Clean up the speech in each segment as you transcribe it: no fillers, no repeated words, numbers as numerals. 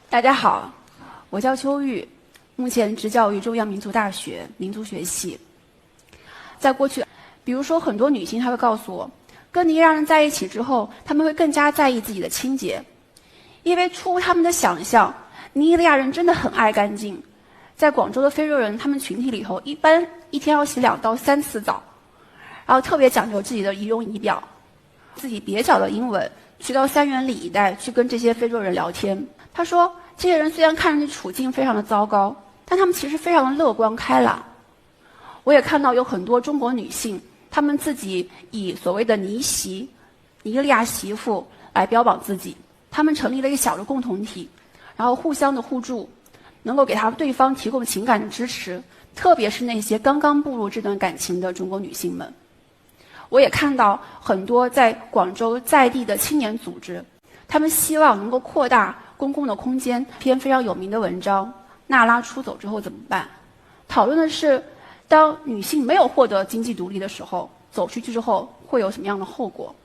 大家好，我叫邱玉，目前执教于中央民族大学民族学系。在过去，比如说很多女性她会告诉我，跟尼日利亚人在一起之后，她们会更加在意自己的清洁，因为出乎他们的想象，尼日利亚人真的很爱干净。在广州的非洲人，他们群体里头，一般一天要洗2到3次澡，然后特别讲究自己的仪容仪表，自己蹩脚的英文，去到三元里一带去跟这些非洲人聊天。他说，这些人虽然看上去处境非常的糟糕，但他们其实非常的乐观开朗。我也看到有很多中国女性，她们自己以所谓的尼媳、尼日利亚媳妇来标榜自己，她们成立了一个小的共同体，然后互相的互助，能够给对方提供情感的支持，特别是那些刚刚步入这段感情的中国女性们。我也看到很多在广州在地的青年组织，他们希望能够扩大公共的空间。篇非常有名的文章《娜拉出走之后怎么办》，讨论的是当女性没有获得经济独立的时候，走出去之后会有什么样的后果。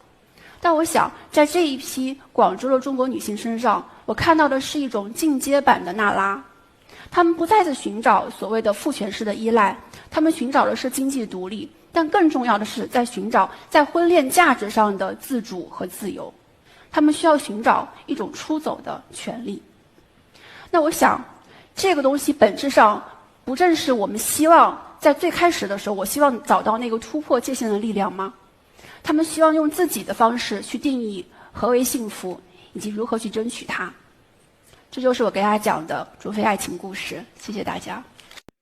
但我想在这一批广州的中国女性身上，我看到的是一种进阶版的娜拉。她们不再次寻找所谓的父权式的依赖，她们寻找的是经济独立，但更重要的是在寻找在婚恋价值上的自主和自由。他们需要寻找一种出走的权利。那我想，这个东西本质上不正是我们希望在最开始的时候，我希望找到那个突破界限的力量吗？他们希望用自己的方式去定义何为幸福，以及如何去争取它。这就是我给大家讲的竹非爱情故事。谢谢大家。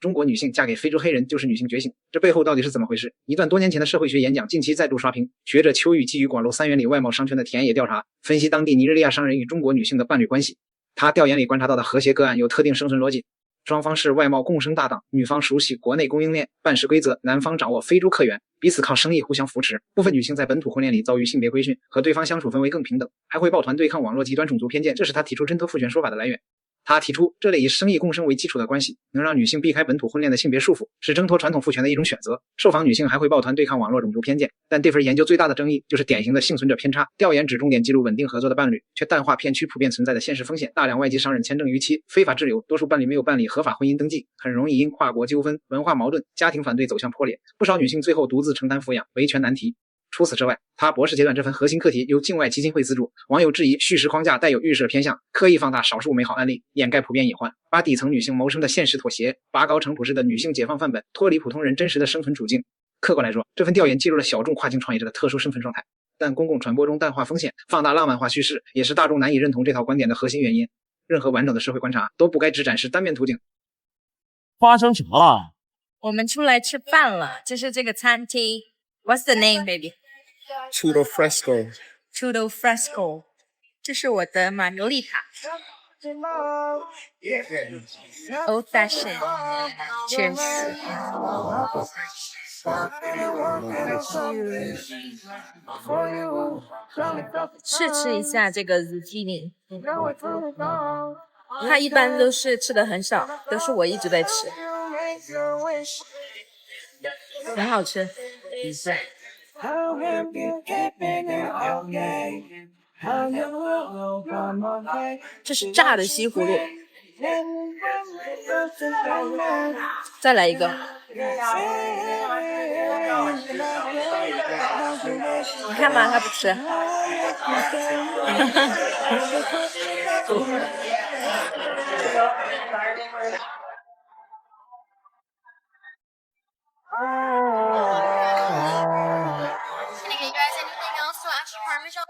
中国女性嫁给非洲黑人就是女性觉醒，这背后到底是怎么回事？一段多年前的社会学演讲近期再度刷屏。学者邱玉基于广州三元里外贸商圈的田野调查，分析当地尼日利亚商人与中国女性的伴侣关系。他调研里观察到的和谐个案有特定生存逻辑，双方是外贸共生搭档，女方熟悉国内供应链办事规则，男方掌握非洲客源，彼此靠生意互相扶持。部分女性在本土婚恋里遭遇性别规训，和对方相处氛围更平等，还会抱团对抗网络极端种族偏见，这是他提出挣脱父权说法的来源。他提出，这类以生意共生为基础的关系，能让女性避开本土婚恋的性别束缚，是挣脱传统父权的一种选择。受访女性还会抱团对抗网络种族偏见，但这份研究最大的争议就是典型的幸存者偏差。调研只重点记录稳定合作的伴侣，却淡化片区普遍存在的现实风险，大量外籍商人签证逾期、非法滞留，多数伴侣没有办理合法婚姻登记，很容易因跨国纠纷、文化矛盾、家庭反对走向破裂。不少女性最后独自承担抚养，维权难题。除此之外，他博士阶段这份核心课题由境外基金会资助。网友质疑叙事框架带有预设偏向，刻意放大少数美好案例，掩盖普遍隐患，把底层女性谋生的现实妥协，拔高成普式的女性解放范本，脱离普通人真实的生存处境。客观来说，这份调研记录了小众跨境创业者的特殊身份状态，但公共传播中淡化风险、放大浪漫化叙事，也是大众难以认同这套观点的核心原因。任何完整的社会观察都不该只展示单面途径。发生什么了？我们出来吃饭了，这是这个餐厅。What's the name, baby? Chudo Fresco. Chudo Fresco. 这是我的玛格丽塔。Old fashioned. Cheers. 试吃一下这个 zucchini。它一般都是吃的很少，都是我一直在吃，很好吃。这是炸的西葫芦，再来一个。你看嘛，他不吃。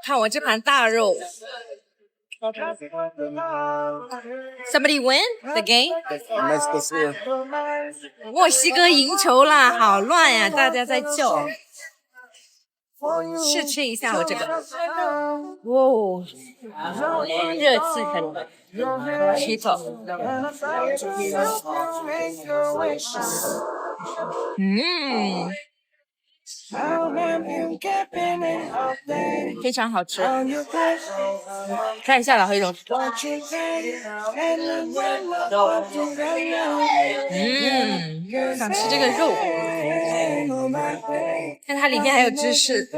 看我这盘大肉。Somebody win the game? 墨西哥赢球啦，好乱呀，大家在叫。试吃一下我这个，哇，热气腾腾，起头，非常好吃。看一下老黑龙，想吃这个肉，看它里面还有芝士，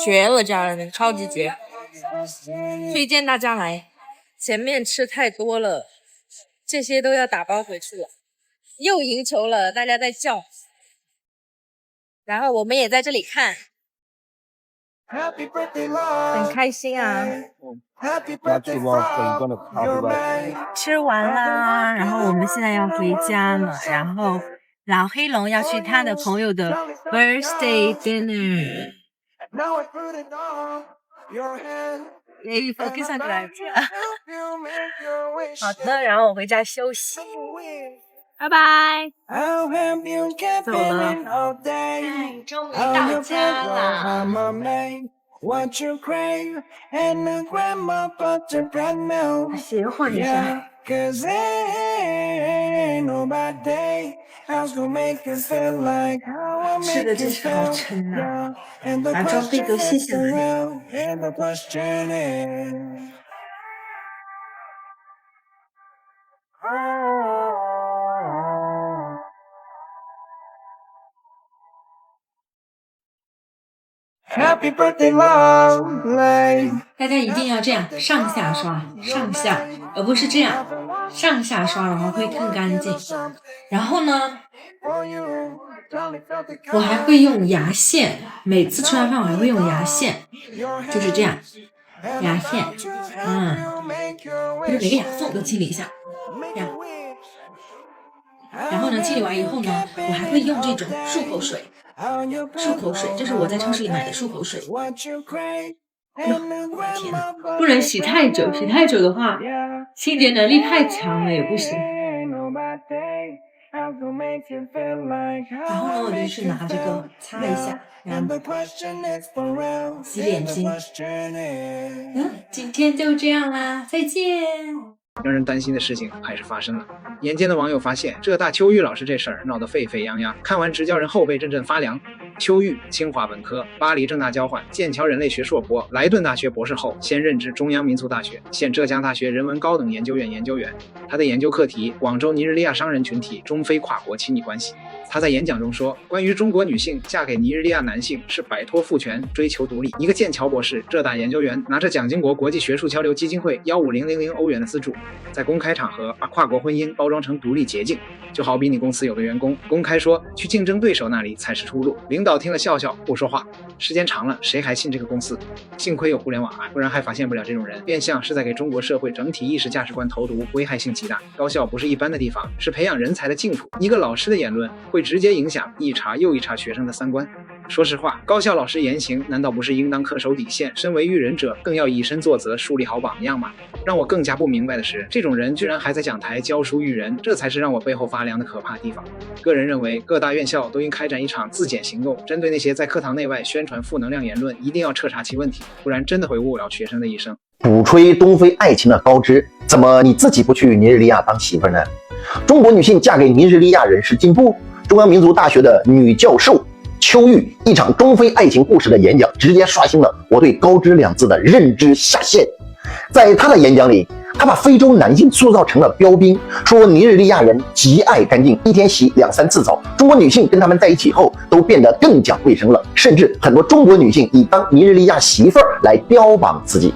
绝了，家人们，超级绝。推荐大家来，前面吃太多了，这些都要打包回去了。又赢球了，大家在叫，然后我们也在这里看，很开心啊。吃完啦，然后我们现在要回家了，然后老黑龙要去他的朋友的 birthday dinner。focus on drive。好的，然后我回家休息，拜拜。走了，终于到家了。协换一下。吃的真是好撑啊！把装备都卸下来。Happy birthday, love. 大家一定要这样上下刷，上下，而不是这样上下刷，然后会更干净。然后呢，我还会用牙线，每次吃完饭我还会用牙线，就是这样，牙线，就是每个牙缝都清理一下，这样。然后呢，清理完以后呢，我还会用这种漱口水。漱口水，这是我在超市里买的漱口水。我的天哪，不能洗太久，洗太久的话，清洁能力太强了也不行。然后呢，我就去拿这个擦一下，然后洗脸巾。今天就这样啦，再见。让人担心的事情还是发生了。眼尖的网友发现，这大秋玉老师这事儿闹得沸沸扬扬，看完直叫人后背阵阵发凉。秋玉，清华本科，巴黎政大交换，剑桥人类学硕博，莱顿大学博士后，现任职中央民族大学，现浙江大学人文高等研究院研究员。他的研究课题：广州尼日利亚商人群体中非跨国亲密关系。他在演讲中说，关于中国女性嫁给尼日利亚男性是摆脱父权，追求独立。一个剑桥博士、浙大研究员拿着蒋经国国际学术交流基金会15000欧元的资助，在公开场合把跨国婚姻包装成独立捷径，就好比你公司有个员工公开说去竞争对手那里才是出路，领导听了笑笑不说话，时间长了谁还信这个公司？幸亏有互联网啊，不然还发现不了这种人，变相是在给中国社会整体意识价值观投毒，危害性极大。高校不是一般的地方，是培养人才的净土。一个老师的言论会直接影响一茬又一茬学生的三观。说实话，高校老师言行难道不是应当恪守底线，身为育人者更要以身作则，树立好榜样吗？让我更加不明白的是，这种人居然还在讲台教书育人，这才是让我背后发凉的可怕地方。个人认为，各大院校都应开展一场自检行动，针对那些在课堂内外宣传负能量言论，一定要彻查其问题，不然真的会误了学生的一生。鼓吹东非爱情的高知，怎么你自己不去尼日利亚当媳妇呢？中国女性嫁给尼日利亚人是进步？中央民族大学的女教授秋玉一场中非爱情故事的演讲，直接刷新了我对高知两字的认知下限。在她的演讲里，她把非洲男性塑造成了标兵，说尼日利亚人极爱干净，一天洗2-3次澡。中国女性跟他们在一起后都变得更讲卫生了，甚至很多中国女性以当尼日利亚媳妇儿来标榜自己。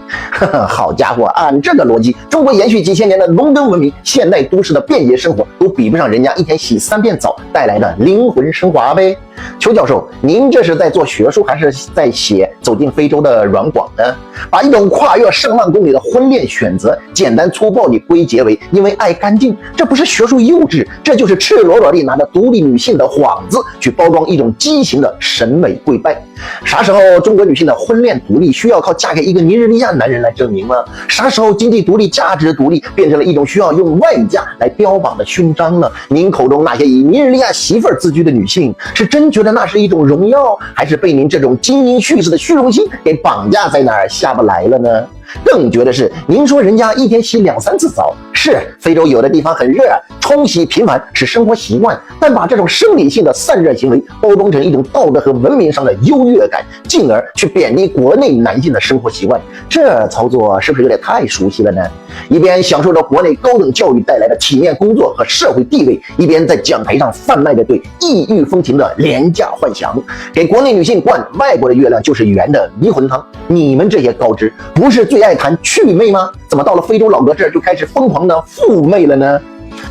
好家伙，按这个逻辑，中国延续几千年的农耕文明、现代都市的便捷生活，都比不上人家一天洗3遍澡带来的灵魂升华呗。邱教授，您这是在做学术，还是在写走进非洲的软广呢？把一种跨越上万公里的婚恋选择简单粗暴地归结为因为爱干净，这不是学术幼稚，这就是赤裸裸地拿着独立女性的幌子去包装一种畸形的审美跪拜。啥时候中国女性的婚恋独立需要靠嫁给一个尼日利亚男人来证明了？啥时候经济独立、价值独立变成了一种需要用外价来标榜的勋章了？您口中那些以尼日利亚媳妇儿自居的女性，是真觉得那是一种荣耀，还是被您这种精英叙事的虚荣心给绑架在那儿下不来了呢？更绝的是，您说人家一天洗2、3次澡，是非洲有的地方很热，冲洗频繁是生活习惯，但把这种生理性的散热行为包装成一种道德和文明上的优越感，进而去贬低国内男性的生活习惯，这操作是不是有点太熟悉了呢？一边享受着国内高等教育带来的体面工作和社会地位，一边在讲台上贩卖着对异域风情的廉价幻想，给国内女性灌外国的月亮就是圆的迷魂汤。你们这些高知不是最爱谈祛魅吗？怎么到了非洲老哥这儿就开始疯狂的复媚了呢？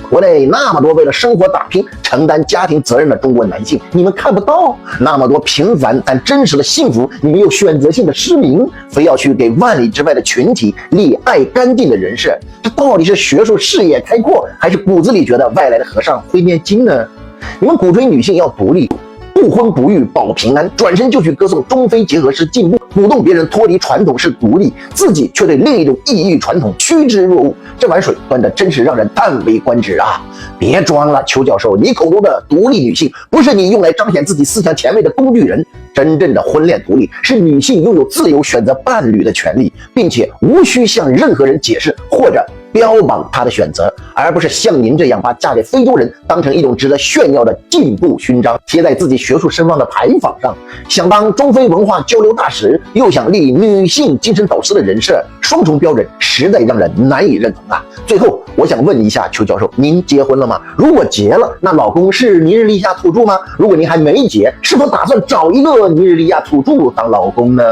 国内那么多为了生活打拼、承担家庭责任的中国男性，你们看不到；那么多平凡但真实的幸福，你们又选择性的失明，非要去给万里之外的群体立爱干净的人设，这到底是学术视野开阔，还是骨子里觉得外来的和尚会念经呢？你们鼓吹女性要独立，不婚不育保平安，转身就去歌颂中非结合式进步，鼓动别人脱离传统式独立，自己却对另一种异域传统趋之若鹜，这碗水端的真是让人叹为观止啊！别装了，邱教授，你口中的独立女性不是你用来彰显自己思想前卫的工具人，真正的婚恋独立是女性拥有自由选择伴侣的权利，并且无需向任何人解释或者标榜她的选择，而不是像您这样把嫁给非洲人当成一种值得炫耀的进步勋章，贴在自己学术声望的牌坊上。想当中非文化交流大使，又想立女性精神导师的人设，双重标准实在让人难以认同啊！最后，我想问一下邱教授，您结婚了吗？如果结了，那老公是尼日利亚土著吗？如果您还没结，是否打算找一个尼日利亚土著当老公呢？